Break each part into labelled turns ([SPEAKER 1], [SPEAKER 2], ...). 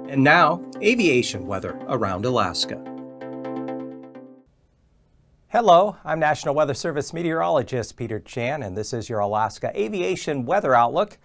[SPEAKER 1] And now, aviation weather around Alaska.
[SPEAKER 2] Hello, I'm National Weather Service Meteorologist Peter Chan, and this is your Alaska Aviation Weather Outlook,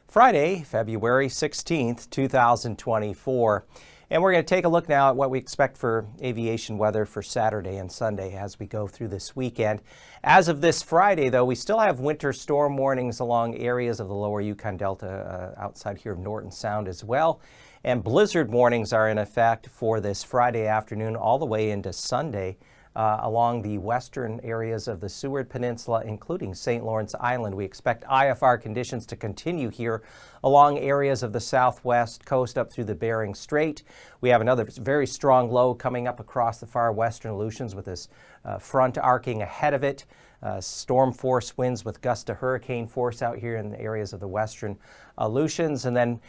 [SPEAKER 2] Friday, February 16th, 2024. And we're going to take a look now at what we expect for aviation weather for Saturday and Sunday as we go through this weekend. As of this Friday, though, we still have winter storm warnings along areas of the lower Yukon Delta outside here of Norton Sound as well. And blizzard warnings are in effect for this Friday afternoon all the way into Sunday along the western areas of the Seward Peninsula, including St. Lawrence Island. We expect IFR conditions to continue here along areas of the southwest coast up through the Bering Strait. We have another very strong low coming up across the far western Aleutians with this front arcing ahead of it. Storm force winds with gusts to hurricane force out here in the areas of the western Aleutians. And then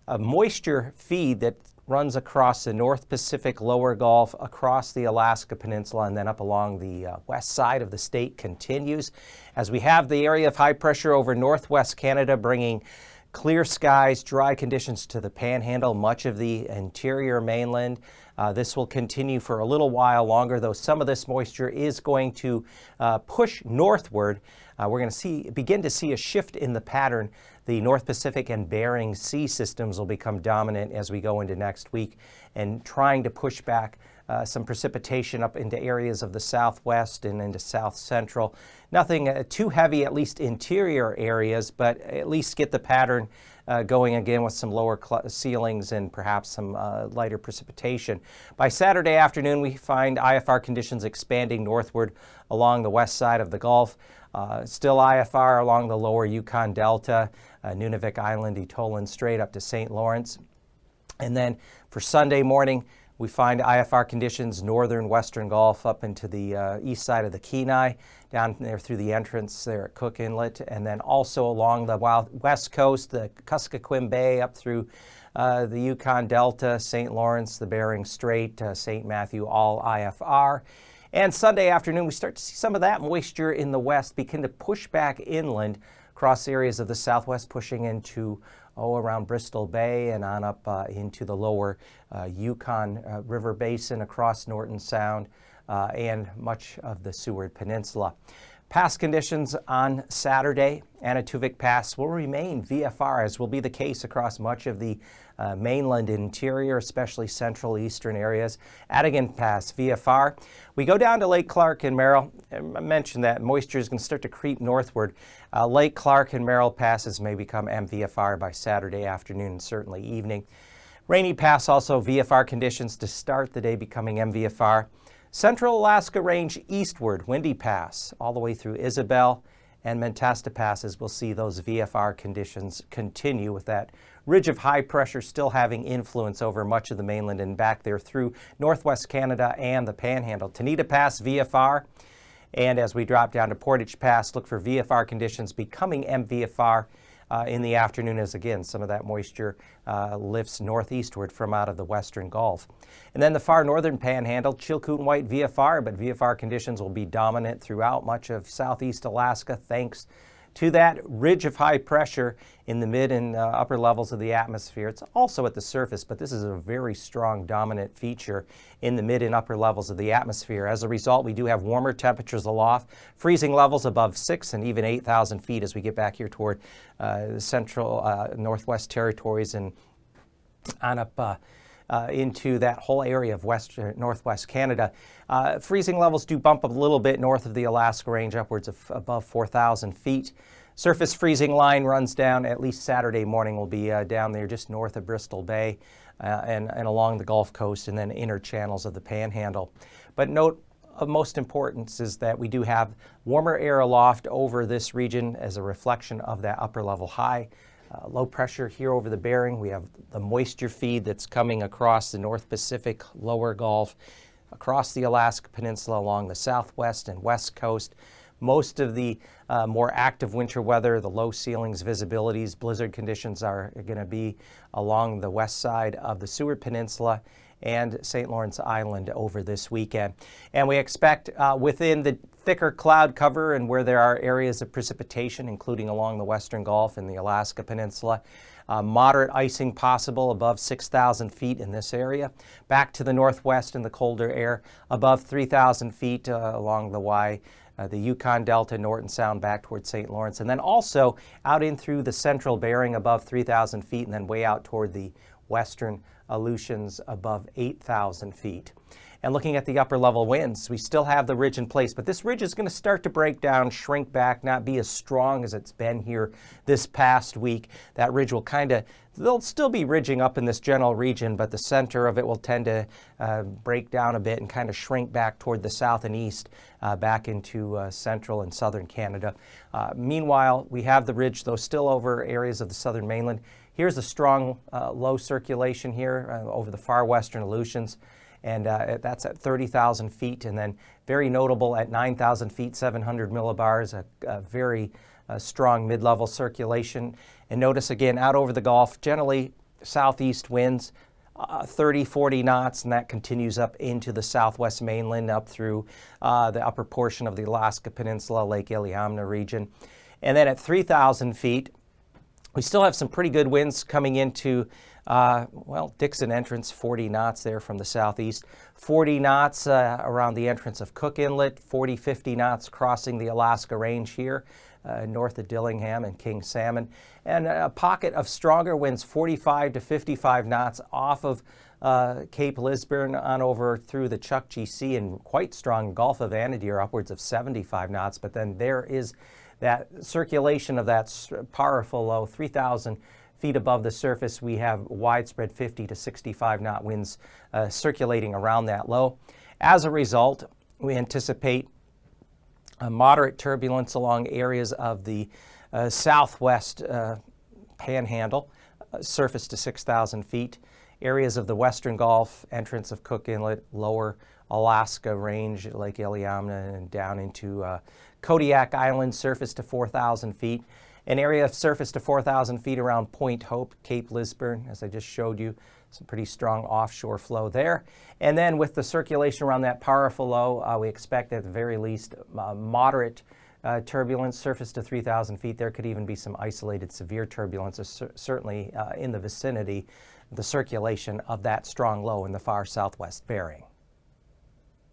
[SPEAKER 2] a moisture feed that runs across the North Pacific lower Gulf, across the Alaska Peninsula, and then up along the west side of the state continues. As we have the area of high pressure over northwest Canada bringing clear skies, dry conditions to the Panhandle, much of the interior mainland. This will continue for a little while longer, though some of this moisture is going to push northward. We're going to begin to see a shift in the pattern. The North Pacific and Bering Sea systems will become dominant as we go into next week, and trying to push back some precipitation up into areas of the southwest and into south central. Nothing too heavy, at least interior areas, but at least get the pattern going again with some lower ceilings and perhaps some lighter precipitation. By Saturday afternoon, we find IFR conditions expanding northward along the west side of the Gulf. Still IFR along the lower Yukon Delta, Nunavik Island, Etolan Strait up to St. Lawrence. And then for Sunday morning, we find IFR conditions northern western Gulf up into the east side of the Kenai, down there through the entrance there at Cook Inlet, and then also along the west coast, the Kuskokwim Bay up through the Yukon Delta, St. Lawrence, the Bering Strait, St. Matthew, all IFR. And Sunday afternoon, we start to see some of that moisture in the west begin to push back inland across areas of the southwest, pushing into around Bristol Bay and on up into the lower Yukon River Basin across Norton Sound and much of the Seward Peninsula. Pass conditions on Saturday, Anaktuvuk Pass will remain VFR, as will be the case across much of the mainland interior, especially central eastern areas. Adigan Pass, VFR. We go down to Lake Clark and Merrill. I mentioned that moisture is going to start to creep northward. Lake Clark and Merrill passes may become MVFR by Saturday afternoon and certainly evening. Rainy Pass also VFR conditions to start the day becoming MVFR. Central Alaska Range eastward, Windy Pass, all the way through Isabel and Mentasta Passes. We'll see those VFR conditions continue with that ridge of high pressure still having influence over much of the mainland and back there through northwest Canada and the Panhandle. Tanita Pass, VFR. And as we drop down to Portage Pass, look for VFR conditions becoming MVFR in the afternoon as, again, some of that moisture lifts northeastward from out of the western Gulf. And then the far northern Panhandle, Chilkoot and White VFR, but VFR conditions will be dominant throughout much of southeast Alaska thanks to that ridge of high pressure in the mid and upper levels of the atmosphere. It's also at the surface, but this is a very strong dominant feature in the mid and upper levels of the atmosphere. As a result, we do have warmer temperatures aloft, freezing levels above 6 and even 8,000 feet as we get back here toward the central northwest territories and on up into that whole area of northwest Canada. Freezing levels do bump up a little bit north of the Alaska Range, upwards of above 4,000 feet. Surface freezing line runs down, at least Saturday morning will be down there just north of Bristol Bay and along the Gulf Coast and then inner channels of the Panhandle. But note of most importance is that we do have warmer air aloft over this region as a reflection of that upper level high. Low pressure here over the Bering. We have the moisture feed that's coming across the North Pacific, lower Gulf, across the Alaska Peninsula along the southwest and west coast. Most of the more active winter weather, the low ceilings, visibilities, blizzard conditions are going to be along the west side of the Seward Peninsula and St. Lawrence Island over this weekend. And we expect within the thicker cloud cover and where there are areas of precipitation, including along the western Gulf and the Alaska Peninsula, Moderate icing possible above 6,000 feet in this area. Back to the northwest in the colder air, above 3,000 feet along the Yukon Delta, Norton Sound back towards St. Lawrence, and then also out in through the central Bering above 3,000 feet, and then way out toward the western Aleutians above 8,000 feet. And looking at the upper level winds, we still have the ridge in place, but this ridge is going to start to break down, shrink back, not be as strong as it's been here this past week. That ridge will they'll still be ridging up in this general region, but the center of it will tend to break down a bit and kind of shrink back toward the south and east, back into central and southern Canada. Meanwhile, we have the ridge, though, still over areas of the southern mainland. Here's a strong low circulation here over the far western Aleutians. And that's at 30,000 feet, and then very notable at 9,000 feet, 700 millibars, a very strong mid-level circulation. And notice again, out over the Gulf, generally southeast winds, 30, 40 knots, and that continues up into the southwest mainland, up through the upper portion of the Alaska Peninsula, Lake Iliamna region. And then at 3,000 feet, we still have some pretty good winds coming into Dixon entrance, 40 knots there from the southeast, 40 knots around the entrance of Cook Inlet, 40, 50 knots crossing the Alaska Range here, north of Dillingham and King Salmon, and a pocket of stronger winds, 45 to 55 knots off of Cape Lisburne on over through the Chukchi Sea, and quite strong Gulf of Anadyr, upwards of 75 knots, but then there is that circulation of that powerful low, 3,000 feet above the surface. We have widespread 50 to 65 knot winds circulating around that low. As a result, we anticipate a moderate turbulence along areas of the southwest panhandle, surface to 6,000 feet, areas of the western Gulf, entrance of Cook Inlet, lower Alaska Range, Lake Iliamna, and down into Kodiak Island, surface to 4,000 feet. An area of surface to 4,000 feet around Point Hope, Cape Lisburne, as I just showed you. Some pretty strong offshore flow there. And then with the circulation around that powerful low, we expect at the very least moderate turbulence, surface to 3,000 feet. There could even be some isolated severe turbulence, certainly in the vicinity, the circulation of that strong low in the far southwest Bering.